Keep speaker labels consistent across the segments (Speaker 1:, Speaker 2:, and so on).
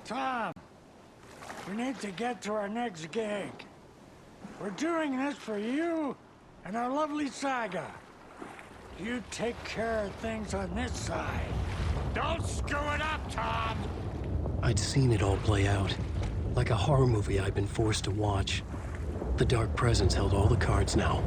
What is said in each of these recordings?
Speaker 1: Tom, we need to get to our next gig. We're doing this for you and our lovely saga. You take care of things on this side. Don't screw it up, Tom!
Speaker 2: I'd seen it all play out. Like a horror movie I'd been forced to watch. The Dark Presence held all the cards now.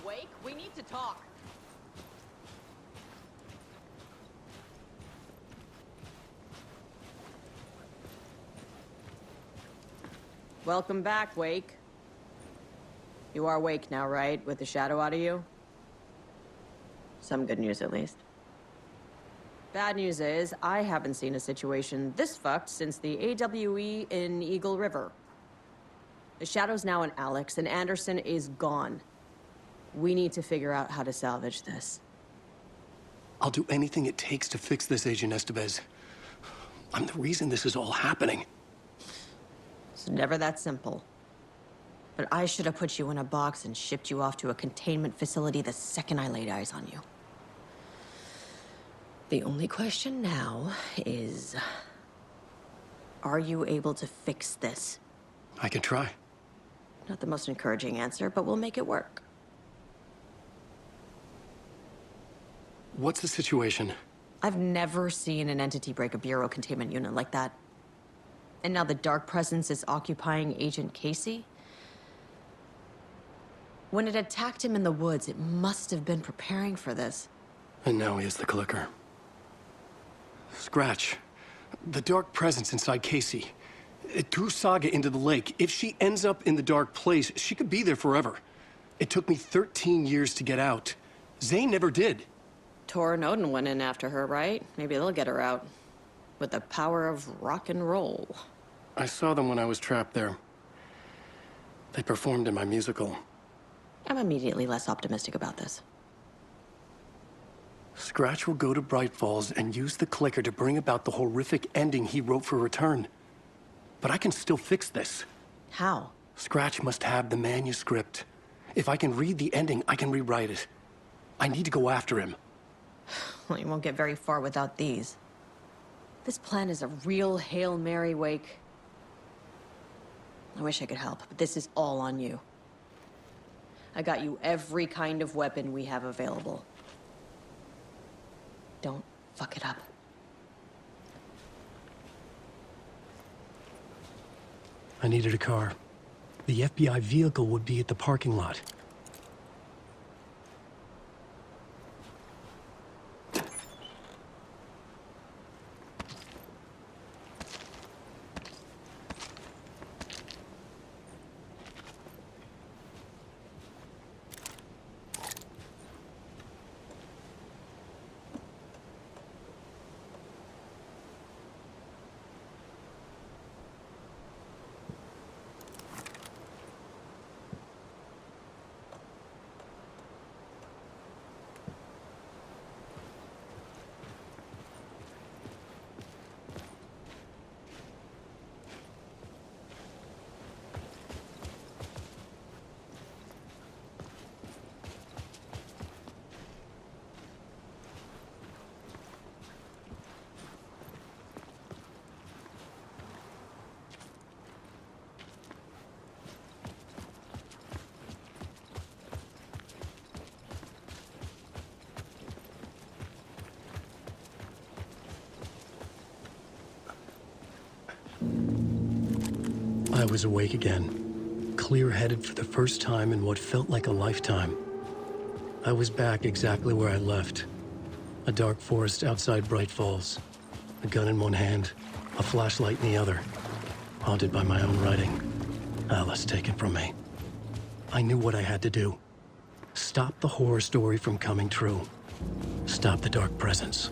Speaker 3: Wake, we need to talk. Welcome back, Wake. You are Wake now, right? With the shadow out of you? Some good news, at least. Bad news is, I haven't seen a situation this fucked since the AWE in Eagle River. The shadow's now in Alex, and Anderson is gone. We need to figure out how to salvage this.
Speaker 2: I'll do anything it takes to fix this, Agent Estevez. I'm the reason this is all happening.
Speaker 3: It's never that simple. But I should have put you in a box and shipped you off to a containment facility the second I laid eyes on you. The only question now is, are you able to fix this?
Speaker 2: I can try.
Speaker 3: Not the most encouraging answer, but we'll make it work.
Speaker 2: What's the situation?
Speaker 3: I've never seen an entity break a bureau containment unit like that. And now the Dark Presence is occupying Agent Casey? When it attacked him in the woods, it must have been preparing for this.
Speaker 2: And now he has the clicker. Scratch. The Dark Presence inside Casey. It threw Saga into the lake. If she ends up in the dark place, she could be there forever. It took me 13 years to get out. Zane never did.
Speaker 3: Tor and Odin went in after her, right? Maybe they'll get her out. With the power of rock and roll.
Speaker 2: I saw them when I was trapped there. They performed in my musical.
Speaker 3: I'm immediately less optimistic about this.
Speaker 2: Scratch will go to Bright Falls and use the clicker to bring about the horrific ending he wrote for Return. But I can still fix this.
Speaker 3: How?
Speaker 2: Scratch must have the manuscript. If I can read the ending, I can rewrite it. I need to go after him.
Speaker 3: Well, you won't get very far without these. This plan is a real Hail Mary, Wake. I wish I could help, but this is all on you. I got you every kind of weapon we have available. Don't fuck it up.
Speaker 2: I needed a car. The FBI vehicle would be at the parking lot. I was awake again, clear-headed for the first time in what felt like a lifetime. I was back exactly where I left. A dark forest outside Bright Falls. A gun in one hand, a flashlight in the other. Haunted by my own writing. Alice taken from me. I knew what I had to do. Stop the horror story from coming true. Stop the dark presence.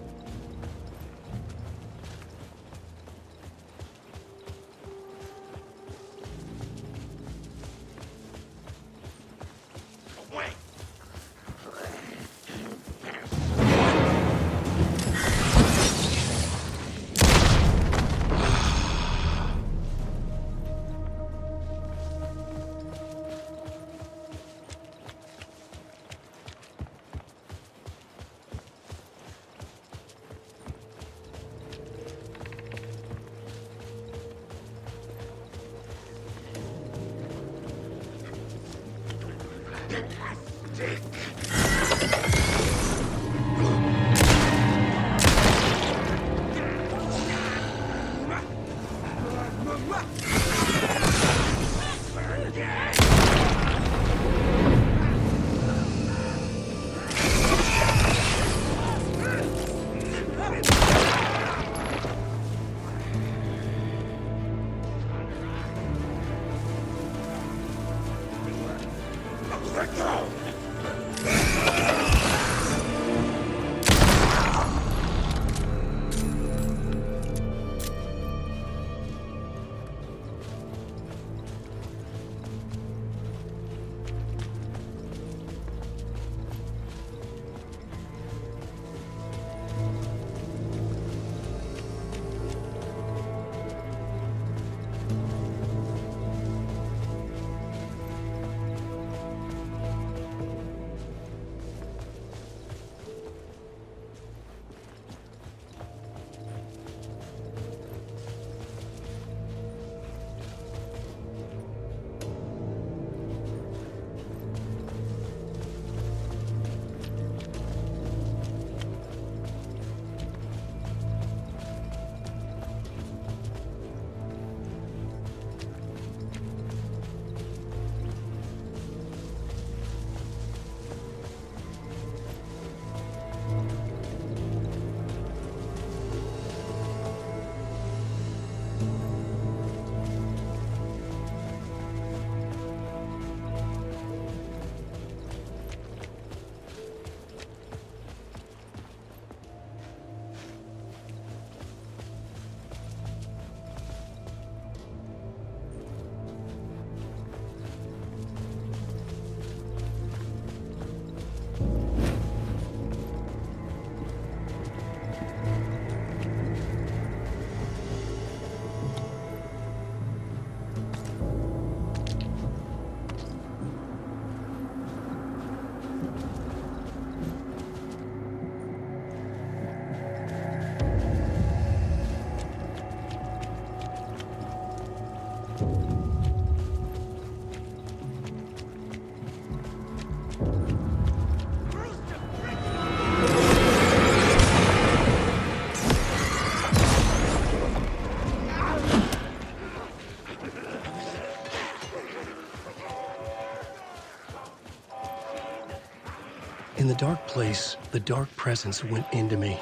Speaker 2: In the dark place, the dark presence went into me.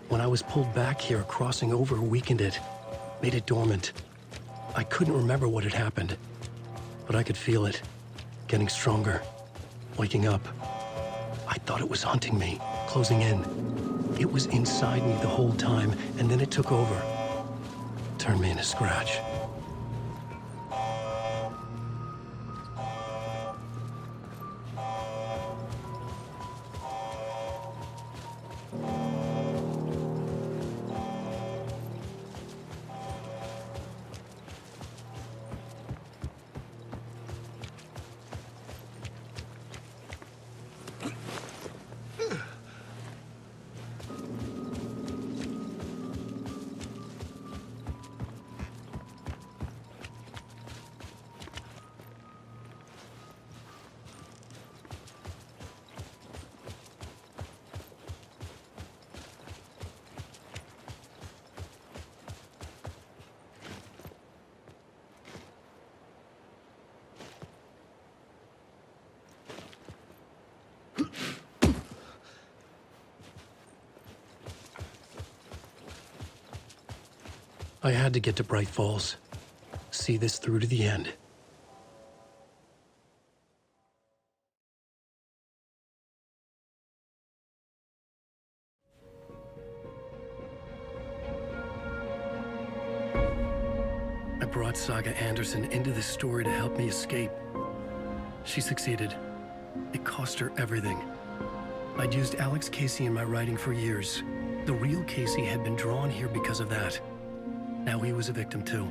Speaker 2: When I was pulled back here, crossing over weakened it, made it dormant. I couldn't remember what had happened, but I could feel it, getting stronger, waking up. I thought it was hunting me, closing in. It was inside me the whole time, and then it took over. Turned me into scratch. I had to get to Bright Falls. See this through to the end. I brought Saga Anderson into this story to help me escape. She succeeded. It cost her everything. I'd used Alex Casey in my writing for years. The real Casey had been drawn here because of that. Now he was a victim too.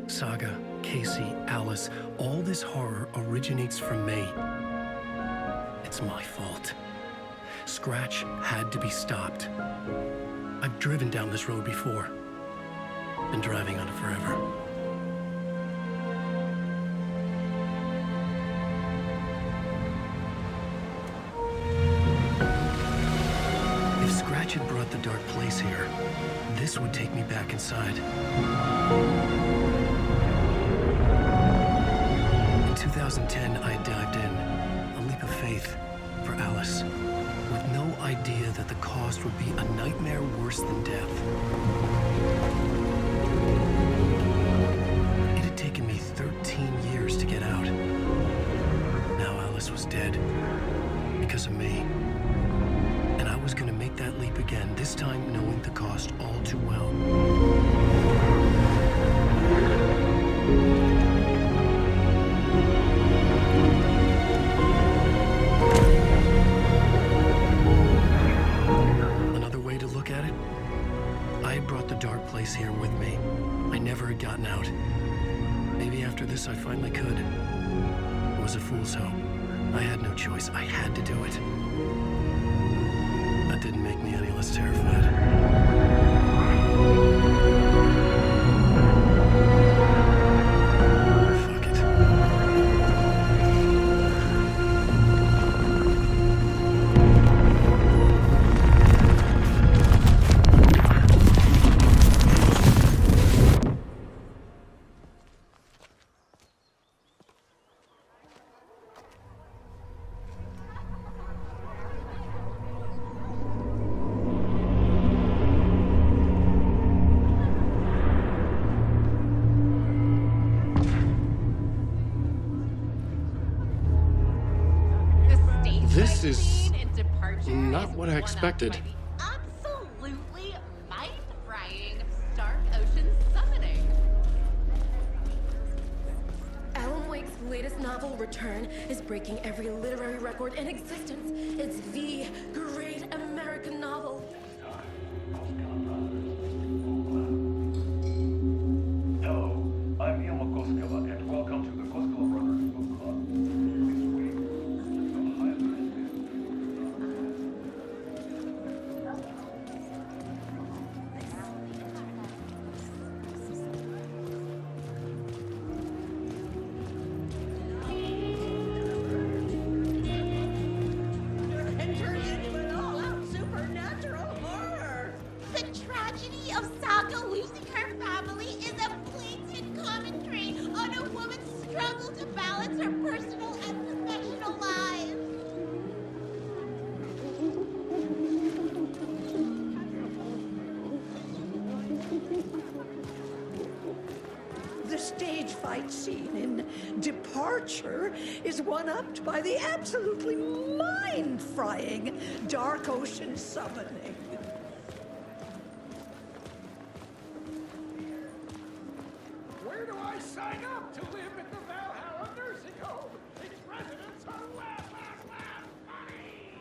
Speaker 2: Saga, Casey, Alice, all this horror originates from me. It's my fault. Scratch had to be stopped. I've driven down this road before. Been driving on it forever. If Scratch had brought the dark place here, this would take me back inside. In 2010, I dived in, a leap of faith for Alice, with no idea that the cost would be a nightmare worse than death. It had taken me 13 years to get out. Now Alice was dead, because of me. And I was gonna make that leap again, this time knowing the cost all too well. Another way to look at it, I had brought the dark place here with me. I never had gotten out. Maybe after this I finally could. It was a fool's hope. I had no choice. I had to do it. That didn't make me any less terrified. Fuck it. This is not what I expected.
Speaker 4: Absolutely mind-frying dark ocean summoning.
Speaker 5: Alan Wake's latest novel, Return, is breaking every literary record in existence. It's the great American novel.
Speaker 6: Hello, I'm Ilma Koskela, and welcome to the Koskela Brothers Book Club. This week, the highlight
Speaker 4: And turn into an all-out supernatural horror. The tragedy of Saga losing her family is a blatant commentary on a woman's struggle to balance her personal and professional lives.
Speaker 7: The stage fight scene in Departure is one-upped by the absolutely mind-frying dark ocean summoning.
Speaker 1: Where do I sign up to live in the Valhalla nursing home? Its residents are laugh money!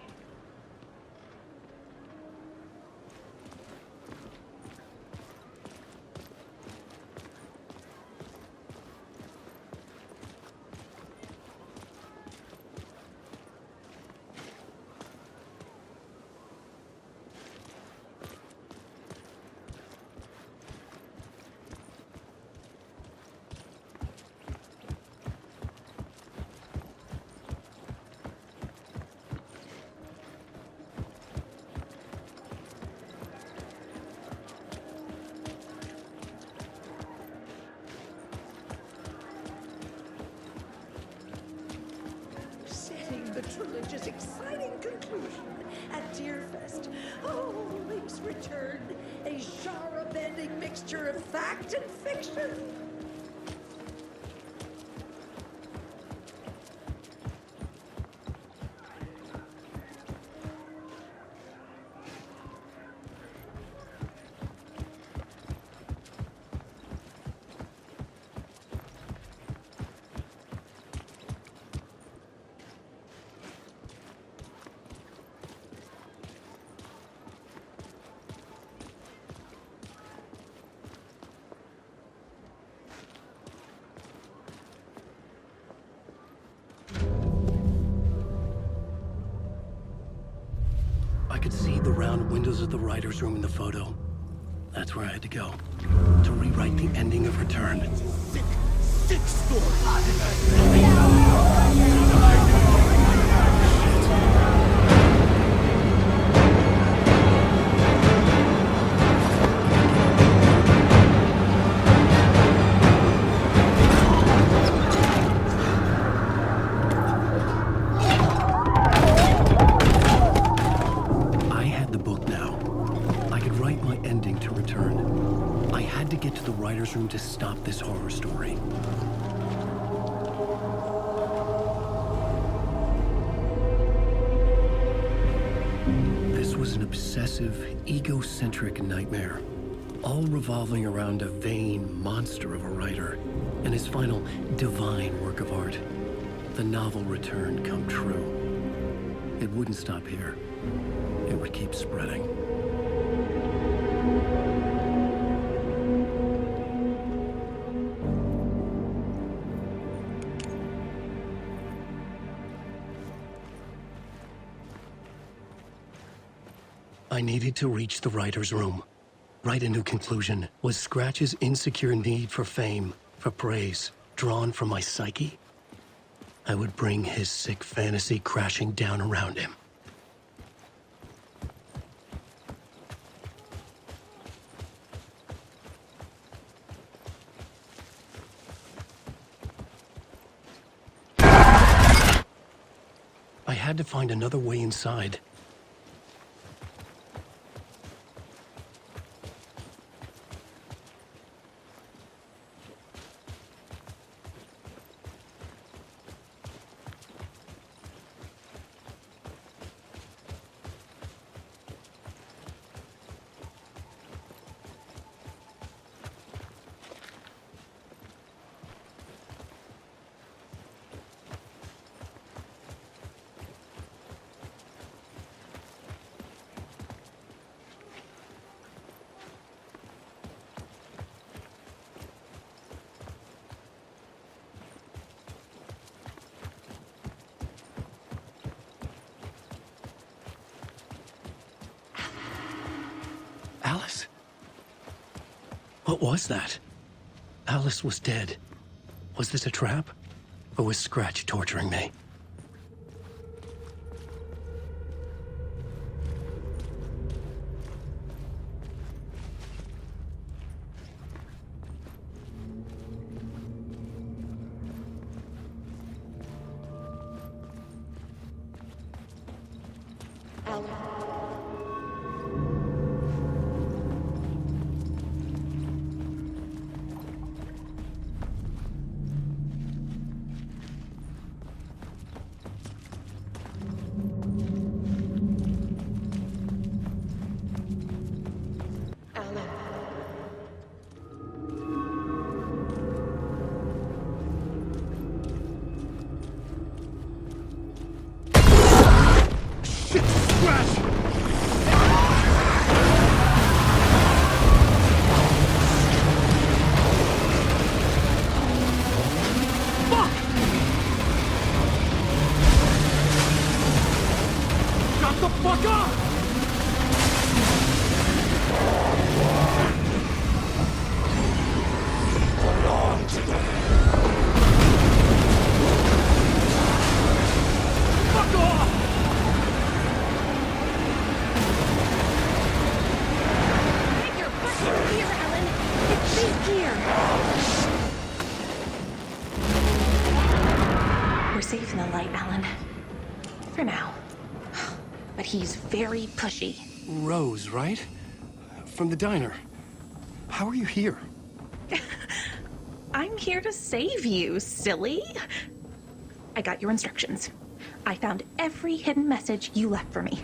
Speaker 7: the trilogy's exciting conclusion at Deerfest. Oh, Link's Return, a genre-bending mixture of fact and fiction.
Speaker 2: I could see the round windows of the writer's room in the photo. That's where I had to go. To rewrite the ending of Return.
Speaker 8: Sick story.
Speaker 2: I had the book now. I could write my ending to Return. I had to get to the writer's room to stop this horror story. This was an obsessive, egocentric nightmare, all revolving around a vain monster of a writer and his final divine work of art, the novel Return come true. It wouldn't stop here. It would keep spreading. I needed to reach the writer's room. Write a new conclusion. Was Scratch's insecure need for fame, for praise, drawn from my psyche? I would bring his sick fantasy crashing down around him. I had to find another way inside. Alice? What was that? Alice was dead. Was this a trap? Or was Scratch torturing me?
Speaker 9: Safe in the light, Alan. for now. But he's very pushy.
Speaker 2: Rose, right? From the diner. How are you here?
Speaker 9: I'm here to save you, silly. I got your instructions. I found every hidden message you left for me.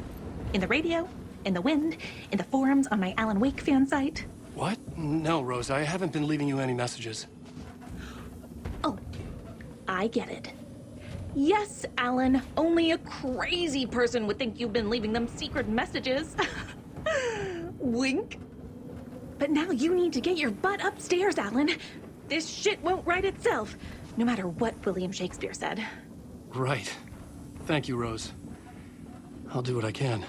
Speaker 9: In the radio, in the wind, in the forums on my Alan Wake fan site.
Speaker 2: What? No, Rose, I haven't been leaving you any messages.
Speaker 9: Oh, I get it. Yes, Alan, only a crazy person would think you've been leaving them secret messages. Wink. But now you need to get your butt upstairs, Alan. This shit won't right itself, no matter what William Shakespeare said.
Speaker 2: Right. Thank you, Rose. I'll do what I can.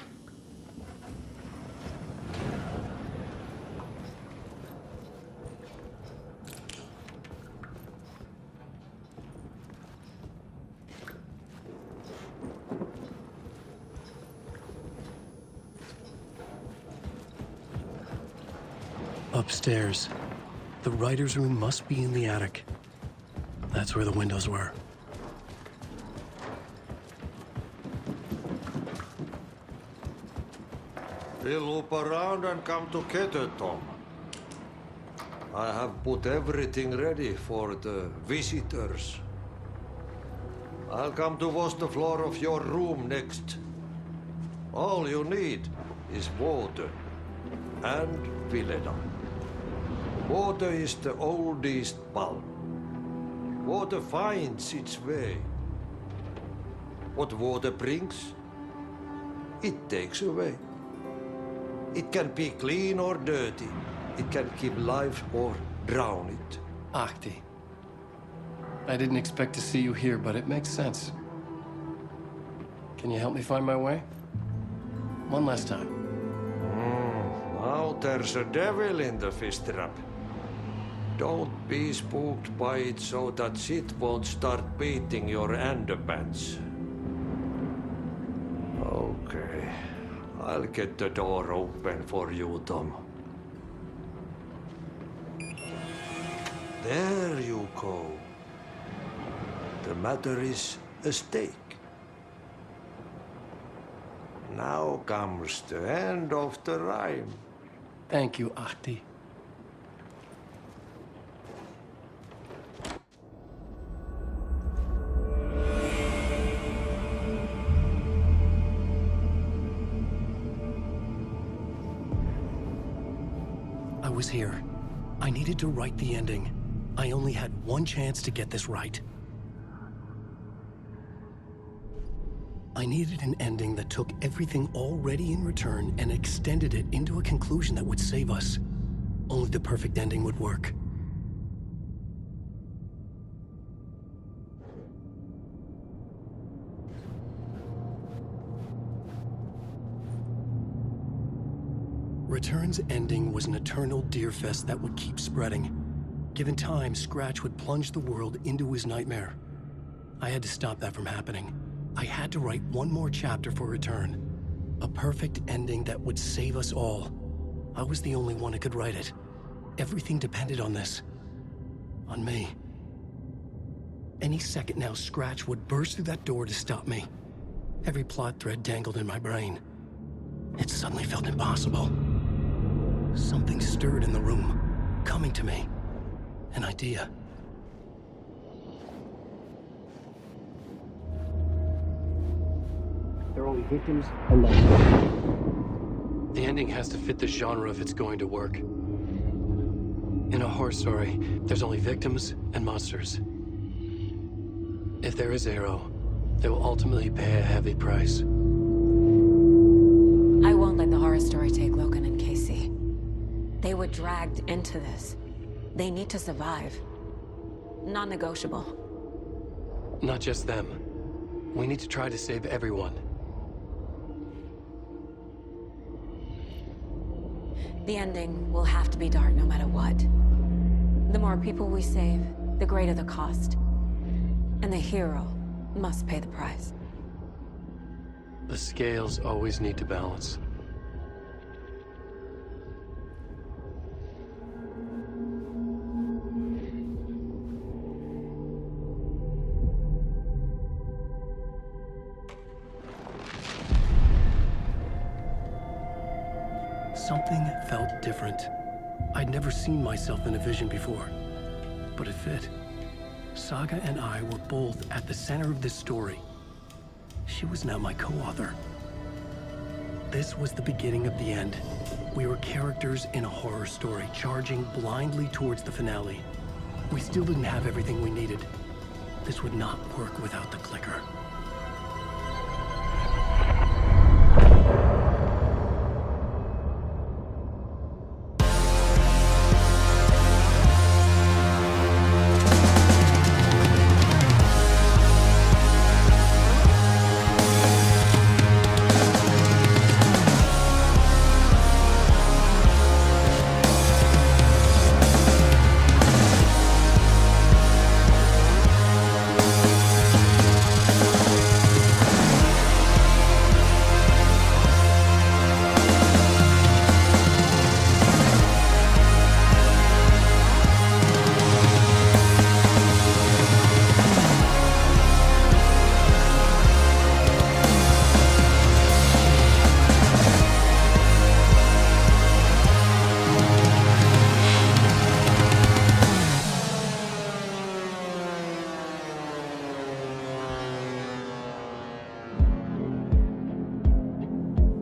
Speaker 2: Upstairs. The writer's room must be in the attic. That's where the windows were.
Speaker 10: We'll loop around and come together, Tom. I have put everything ready for the visitors. I'll come to wash the floor of your room next. All you need is water and Vileda. Water is the oldest bulb. Water finds its way. What water brings, it takes away. It can be clean or dirty. It can give life or drown it.
Speaker 2: Ahti. I didn't expect to see you here, but it makes sense. Can you help me find my way? One last time.
Speaker 10: Now there's a devil in the fish trap. Don't be spooked by it so that shit won't start beating your underpants. Okay. I'll get the door open for you, Tom. There you go. The matter is a stake. Now comes the end of the rhyme.
Speaker 2: Thank you, Ahti. I was here. I needed to write the ending. I only had one chance to get this right. I needed an ending that took everything already in return and extended it into a conclusion that would save us. Only the perfect ending would work. Return's ending was an eternal deerfest that would keep spreading. Given time, Scratch would plunge the world into his nightmare. I had to stop that from happening. I had to write one more chapter for Return. A perfect ending that would save us all. I was the only one who could write it. Everything depended on this. On me. Any second now, Scratch would burst through that door to stop me. Every plot thread dangled in my brain. It suddenly felt impossible. Something stirred in the room, coming to me. An idea.
Speaker 11: They're only victims and monsters.
Speaker 2: The ending has to fit the genre if it's going to work. In a horror story, there's only victims and monsters. If there is Arrow, they will ultimately pay a heavy price.
Speaker 3: I won't let the horror story take Logan and Casey. They were dragged into this. They need to survive. Non-negotiable.
Speaker 2: Not just them. We need to try to save everyone.
Speaker 3: The ending will have to be dark no matter what. The more people we save, the greater the cost. And the hero must pay the price.
Speaker 2: The scales always need to balance. Something felt different. I'd never seen myself in a vision before, but it fit. Saga and I were both at the center of this story. She was now my co-author. This was the beginning of the end. We were characters in a horror story, charging blindly towards the finale. We still didn't have everything we needed. This would not work without the clicker.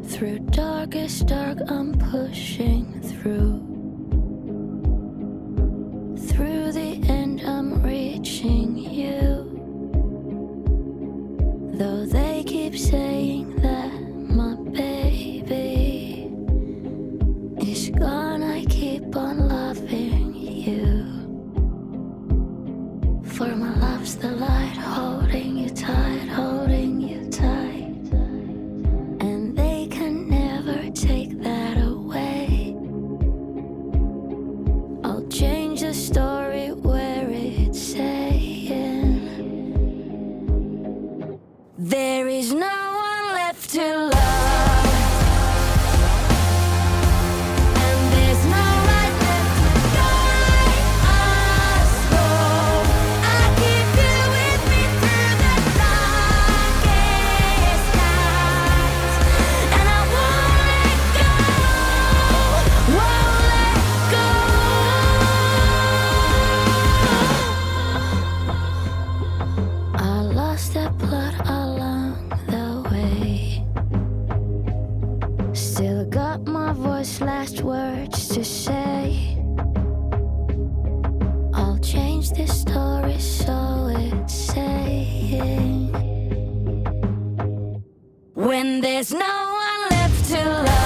Speaker 12: Through darkest dark, I'm pushing through. Through the end, I'm reaching you. Though they keep saying that my baby is gone, I keep on loving you. For my love's the light, holding you tight, holding you tight. Take that away. I'll change the story where it's saying there is no one left to love. Last words to say. I'll change this story so it's saying when there's no one left to love.